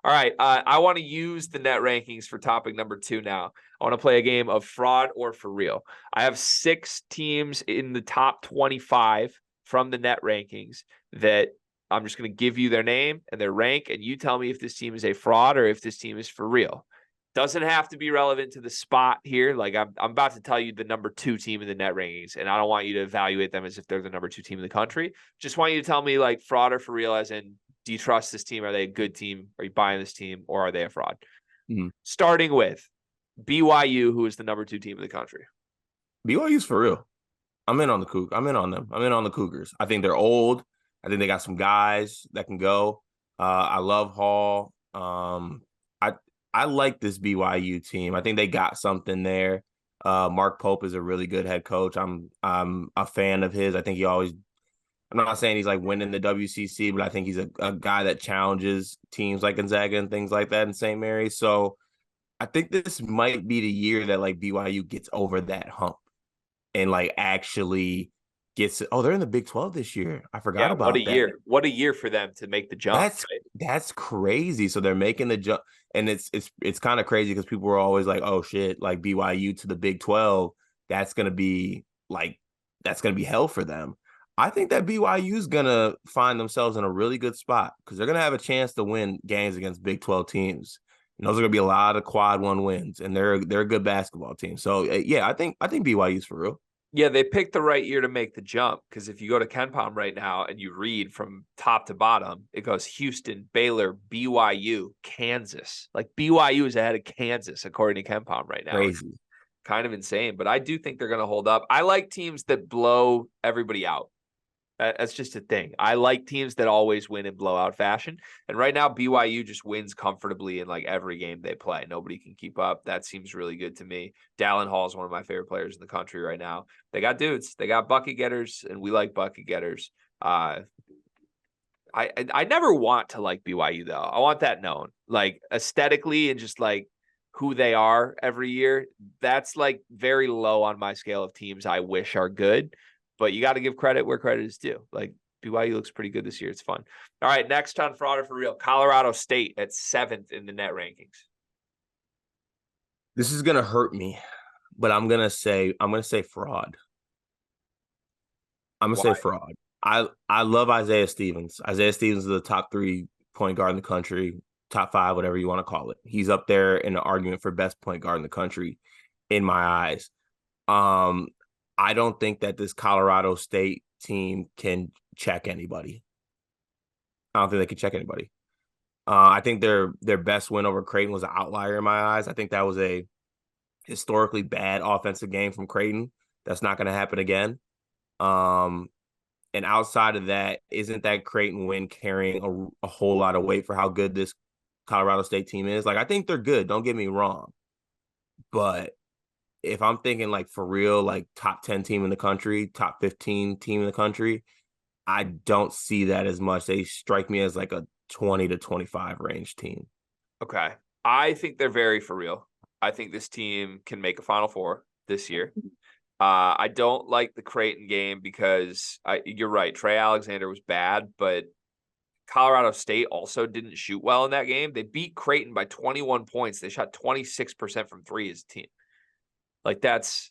All right. I want to use the net rankings for topic number 2 now. I want to play a game of fraud or for real. I have 6 teams in the top 25 from the net rankings that I'm just going to give you their name and their rank, and you tell me if this team is a fraud or if this team is for real. Doesn't have to be relevant to the spot here. Like I'm about to tell you the number 2 team in the net rankings, and I don't want you to evaluate them as if they're the number 2 team in the country. Just want you to tell me like fraud or for real, as in, do you trust this team? Are they a good team? Are you buying this team, or are they a fraud? Mm-hmm. Starting with BYU, who is the number 2 team in the country. BYU's for real. I'm in on the I'm in on them. I'm in on the Cougars. I think they're old. I think they got some guys that can go. I love Hall. I like this BYU team. I think they got something there. Mark Pope is a really good head coach. I'm a fan of his. I think I'm not saying he's like winning the WCC, but I think he's a guy that challenges teams like Gonzaga and things like that in St. Mary's. So I think this might be the year that like BYU gets over that hump and like actually gets it. Oh, they're in the Big 12 this year. I forgot What a about that. year. What a year for them to make the jump. That's crazy. So they're making the jump, and it's kind of crazy because people were always like, oh shit, like BYU to the Big 12, that's gonna be hell for them. I think that BYU is gonna find themselves in a really good spot because they're gonna have a chance to win games against Big 12 teams. And those are gonna be a lot of quad 1 wins, and they're a good basketball team. So yeah, I think BYU's for real. Yeah, they picked the right year to make the jump, because if you go to KenPom right now and you read from top to bottom, it goes Houston, Baylor, BYU, Kansas. Like BYU is ahead of Kansas according to KenPom right now. Crazy. Kind of insane, but I do think they're going to hold up. I like teams that blow everybody out. That's just a thing. I like teams that always win in blowout fashion. And right now, BYU just wins comfortably in like every game they play. Nobody can keep up. That seems really good to me. Dallin Hall is one of my favorite players in the country right now. They got dudes. They got bucket getters, and we like bucket getters. I never want to like BYU, though. I want that known. Like aesthetically and just like who they are every year, that's like very low on my scale of teams I wish are good. But you got to give credit where credit is due. Like BYU looks pretty good this year. It's fun. All right, next on fraud or for real, Colorado State at 7th in the net rankings. This is gonna hurt me, but I'm gonna say fraud. I'm gonna Why? say fraud. I love Isaiah Stevens. Isaiah Stevens is the top 3 point guard in the country, top 5, whatever you want to call it. He's up there in the argument for best point guard in the country, in my eyes. I don't think that this Colorado State team can check anybody. I don't think they can check anybody. I think their best win over Creighton was an outlier in my eyes. I think that was a historically bad offensive game from Creighton. That's not going to happen again. And outside of that, isn't that Creighton win carrying a whole lot of weight for how good this Colorado State team is? Like, I think they're good. Don't get me wrong. But if I'm thinking like for real, like top 10 team in the country, top 15 team in the country, I don't see that as much. They strike me as like a 20 to 25 range team. Okay. I think they're very for real. I think this team can make a Final Four this year. I don't like the Creighton game because you're right. Trey Alexander was bad, but Colorado State also didn't shoot well in that game. They beat Creighton by 21 points. They shot 26% from 3 as a team. Like that's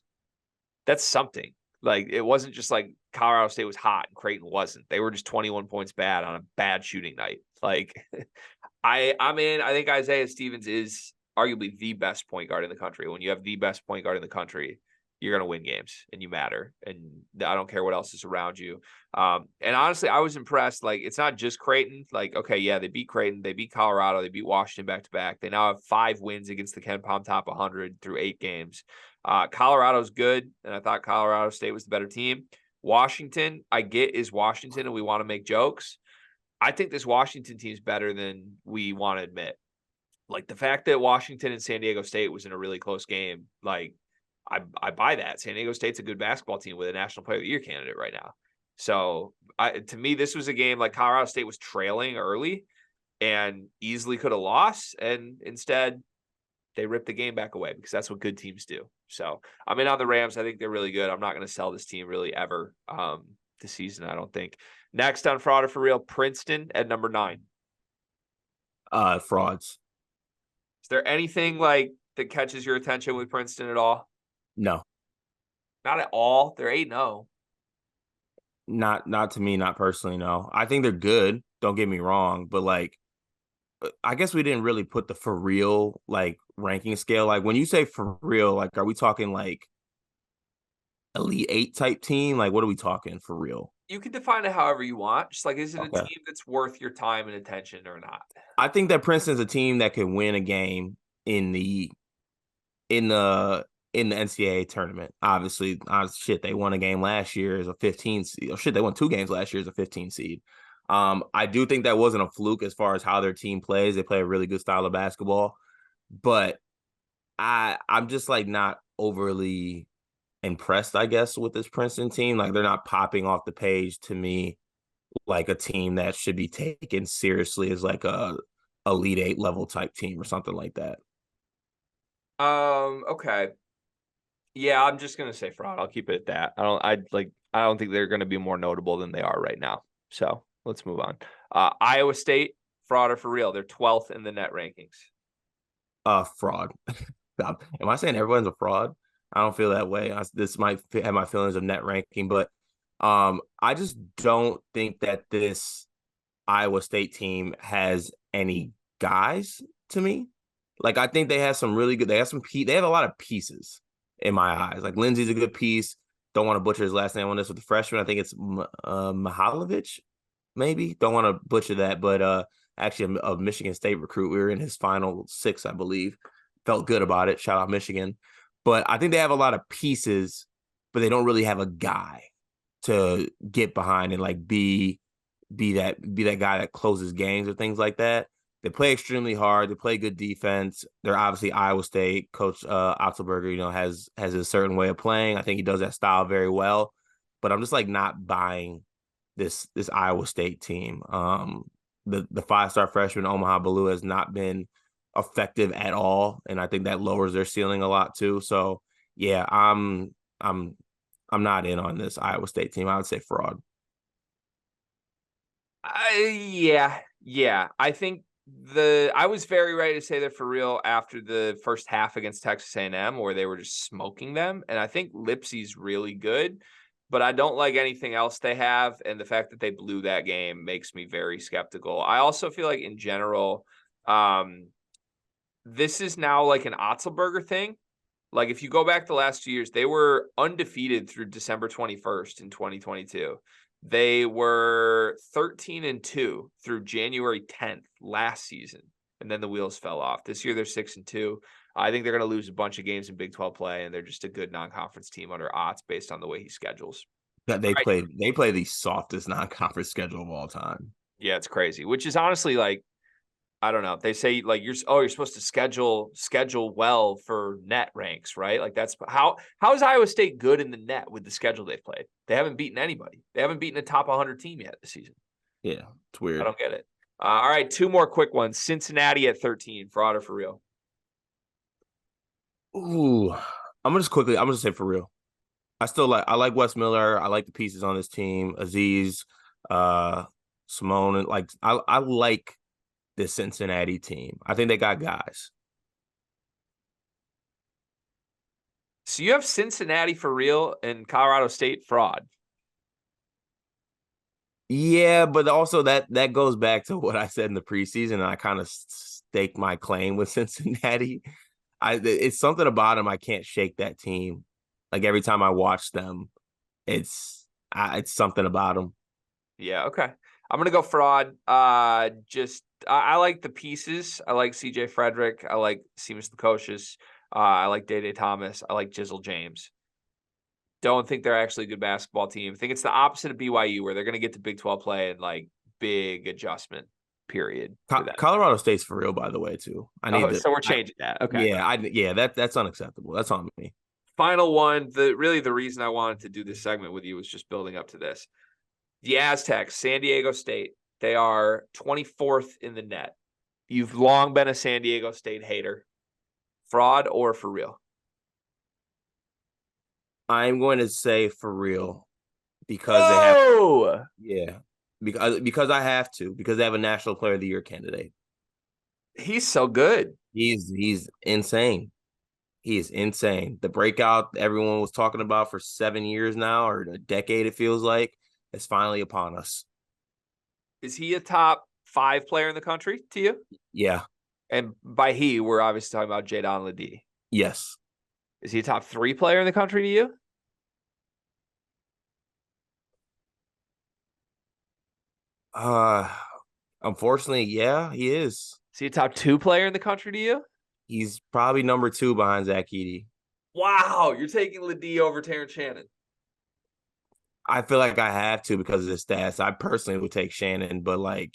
something. Like it wasn't just like Colorado State was hot and Creighton wasn't. They were just 21 points bad on a bad shooting night. Like I think Isaiah Stevens is arguably the best point guard in the country. When you have the best point guard in the country, you're going to win games and you matter. And I don't care what else is around you. And honestly, I was impressed. Like, it's not just Creighton. Like, okay, yeah, they beat Creighton. They beat Colorado. They beat Washington back-to-back. They now have 5 wins against the KenPom top 100 through 8 games. Colorado's good, and I thought Colorado State was the better team. Washington, I get, is Washington, and we want to make jokes. I think this Washington team is better than we want to admit. Like, the fact that Washington and San Diego State was in a really close game, like, I buy that. San Diego State's a good basketball team with a National Player of the Year candidate right now. So, to me, this was a game like Colorado State was trailing early and easily could have lost, and instead they ripped the game back away because that's what good teams do. So, I'm in on the Rams. I think they're really good. I'm not going to sell this team really ever this season, I don't think. Next on Fraud or for Real, Princeton at number 9. Frauds. Is there anything like that catches your attention with Princeton at all? No, Not at all. They're 8-0. not to me, not personally. No, I think they're good. Don't get me wrong, but like, I guess we didn't really put the for real like ranking scale. Like when you say for real, like, are we talking like Elite Eight type team? Like, what are we talking for real? You can define it however you want. Just like, is it a Okay. team that's worth your time and attention or not? I think that Princeton's a team that could win a game in the in the in the NCAA tournament. Obviously, shit, they won a game last year as a 15 seed. Oh, shit, they won 2 games last year as a 15 seed. I do think that wasn't a fluke as far as how their team plays. They play a really good style of basketball, but I'm just like not overly impressed, I guess, with this Princeton team. Like they're not popping off the page to me like a team that should be taken seriously as like a Elite Eight level type team or something like that. Okay. Yeah, I'm just gonna say fraud. I'll keep it at that. I don't think they're gonna be more notable than they are right now. So let's move on. Iowa State, fraud or for real? They're 12th in the net rankings. Fraud. Am I saying everyone's a fraud? I don't feel that way. This might have my feelings of net ranking, but I just don't think that this Iowa State team has any guys to me. Like I think they have some really good. They have they have a lot of pieces in my eyes. Like Lindsey's a good piece. Don't want to butcher his last name on this with the freshman. I think it's Mihalovic, maybe. Don't want to butcher that, but actually a Michigan State recruit. We were in his final 6, I believe. Felt good about it. Shout out Michigan. But I think they have a lot of pieces, but they don't really have a guy to get behind and like be that guy that closes games or things like that. They play extremely hard. They play good defense. They're obviously Iowa State. Coach Otzelberger, has a certain way of playing. I think he does that style very well. But I'm just like not buying this Iowa State team. The 5-star freshman Omaha Blue has not been effective at all, and I think that lowers their ceiling a lot too. So yeah, I'm not in on this Iowa State team. I would say fraud. Yeah. I think I was very ready to say they're for real after the first half against Texas A&M, where they were just smoking them. And I think Lipsey's really good, but I don't like anything else they have. And the fact that they blew that game makes me very skeptical. I also feel like in general, this is now like an Otzelberger thing. Like if you go back the last 2 years, they were undefeated through December 21st in 2022. They were 13-2 through January 10th last season, and then the wheels fell off. This year they're 6-2. I think they're going to lose a bunch of games in Big 12 play, and they're just a good non-conference team under Otz based on the way he schedules. That All right. they play the softest non-conference schedule of all time. Yeah, it's crazy, which is honestly like, I don't know. They say like you're supposed to schedule well for net ranks, right? Like that's how is Iowa State good in the net with the schedule they've played? They haven't beaten anybody. They haven't beaten a top 100 team yet this season. Yeah, it's weird. I don't get it. All right, 2 more quick ones. Cincinnati at 13, fraud or for real? Ooh, I'm gonna say for real. I like Wes Miller. I like the pieces on this team. Aziz, Simone, and like I like this Cincinnati team. I think they got guys. So you have Cincinnati for real and Colorado State fraud. Yeah, but also that goes back to what I said in the preseason, and I kind of staked my claim with Cincinnati. It's something about them. I can't shake that team. Like every time I watch them, it's something about them. Yeah, okay. I'm gonna go fraud. I like the pieces. I like CJ Frederick. I like Seamus Lukosius. I like Day Thomas. I like Jizzle James. Don't think they're actually a good basketball team. I think it's the opposite of BYU, where they're gonna get to Big 12 play and like big adjustment period for that. Colorado State's for real, by the way, too. So we're changing that. Okay. Yeah, that's unacceptable. That's on me. Final one. The reason I wanted to do this segment with you was just building up to this. The Aztecs, San Diego State, they are 24th in the net. You've long been a San Diego State hater. Fraud or for real? I'm going to say for real because they have, yeah, because I have to, because they have a National Player of the Year candidate. He's so good. He's insane. He is insane. The breakout everyone was talking about for 7 years now, or a decade, it feels like, is finally upon us. Is he a top 5 player in the country to you? Yeah. And by he, we're obviously talking about Jadon Ledee. Yes. Is he a top 3 player in the country to you? Uh, Unfortunately, yeah, he is. Is he a top 2 player in the country to you? He's probably number 2 behind Zach Edey. Wow, you're taking Ledee over Terrence Shannon. I feel like I have to because of his stats. I personally would take Shannon, but like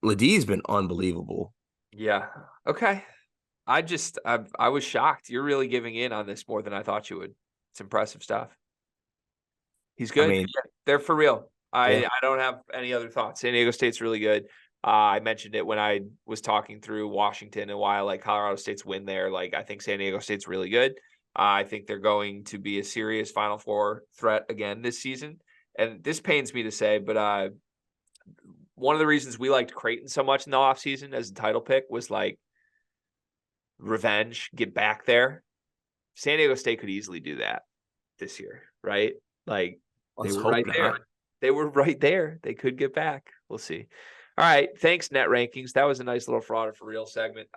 Ledee's been unbelievable. Yeah. Okay. I was shocked. You're really giving in on this more than I thought you would. It's impressive stuff. He's I good. mean, They're for real. yeah, I don't have any other thoughts. San Diego State's really good. I mentioned it when I was talking through Washington and why I like Colorado State's win there. Like, I think San Diego State's really good. I think they're going to be a serious Final Four threat again this season. And this pains me to say, but one of the reasons we liked Creighton so much in the offseason as a title pick was like revenge, get back there. San Diego State could easily do that this year, right? Like, they let's were hope right there. not. They were right there. They could get back. We'll see. All right. Thanks, Net Rankings. That was a nice little fraud for real segment.